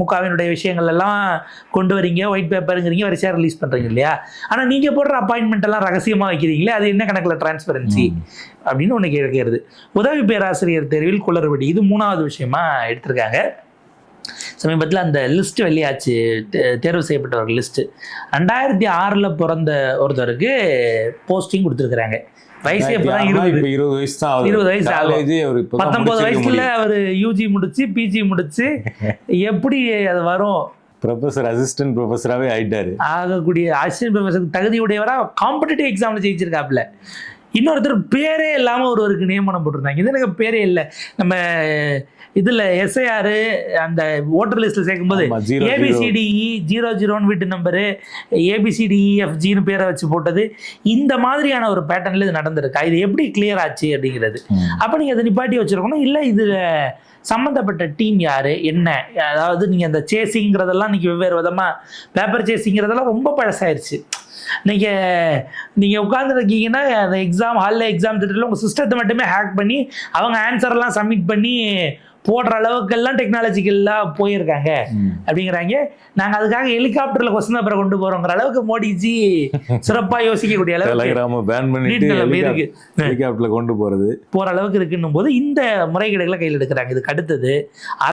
முகாவினுடைய விஷயங்கள் எல்லாம் கொண்டு வரீங்க, ஒயிட் பேப்பருங்கிறீங்க, வரிசையாக ரிலீஸ் பண்ணுறீங்க இல்லையா? ஆனால் நீங்கள் போடுற அப்பாயின்மெண்ட் எல்லாம் ரகசியமாக வைக்கிறீங்களே, அது என்ன கணக்கில் டிரான்ஸ்பரன்சி அப்படின்னு ஒன்று கேட்கிறது. உதவி பேராசிரியர் தேர்வில் குளறுபடி, இது 3வது விஷயமா எடுத்திருக்காங்க. சமீபத்தில் அந்த லிஸ்ட் வெளியாச்சு, தேர்வு செய்யப்பட்டவர்கள் லிஸ்ட்டு. 2006 பிறந்த ஒருத்தருக்கு போஸ்டிங் கொடுத்துருக்குறாங்க. வயசே இப்பதான் 20 வயசு ஆகுது. 19 வயசுல அவர் யூஜி முடிச்சு பிஜி முடிச்சு எப்படி அது வரும்? ப்ரொஃபஸர் அசிஸ்டன்ட் ப்ரொஃபஸராகவே ஆகிட்டாரு. ஆகக்கூடிய அசிஸ்டன்ட் ப்ரொஃபஸருக்கு தகுதியுடையவரா காம்படிட்டிவ் எக்ஸாமில் ஜெயிச்சிருக்காப்புல. இன்னொருத்தர் பேரே இல்லாமல் ஒருவருக்கு நியமனம் போட்டிருந்தாங்க. இது எனக்கு பேரே இல்லை. நம்ம இதில் எஸ்ஐஆர் அந்த ஓட்டர் லிஸ்ட்டில் சேர்க்கும்போது ABCDE 00 வீட்டு நம்பரு, ABCDEFGன்னு பேரை வச்சு போட்டது, இந்த மாதிரியான ஒரு பேட்டர்னில் இது நடந்திருக்கா? இது எப்படி கிளியர் ஆச்சு அப்படிங்கிறது. அப்போ நீங்கள் அதை நிப்பாட்டி வச்சுருக்கணும். இல்லை இதில் சம்மந்தப்பட்ட டீம் யார் என்ன, அதாவது நீங்கள் அந்த சேசிங்கிறதெல்லாம் இன்றைக்கி வெவ்வேறு விதமாக, பேப்பர் சேசிங்கிறதெல்லாம் ரொம்ப பழசாயிருச்சு. நீங்கள் உட்காந்துருக்கீங்கன்னா அந்த எக்ஸாம் ஹாலில் எக்ஸாம் திட்டத்தில் உங்கள் சிஸ்டத்தை மட்டுமே ஹேக் பண்ணி அவங்க ஆன்சரெல்லாம் சப்மிட் பண்ணி போடுற அளவுக்கெல்லாம் டெக்னாலஜிக்கெல்லாம் போயிருக்காங்க அப்படிங்கிறாங்க. நாங்கள் அதுக்காக ஹெலிகாப்டரில் கொஸ்டின் பேப்பரை கொண்டு போகிறோங்கிற அளவுக்கு மோடிஜி சிறப்பாக யோசிக்கக்கூடிய அளவுக்கு ஹெலிகாப்டரில் கொண்டு போகிற அளவுக்கு இருக்குன்னும் போது இந்த முறைகேடுகளை கையில் எடுக்கிறாங்க. இதுக்கு அடுத்தது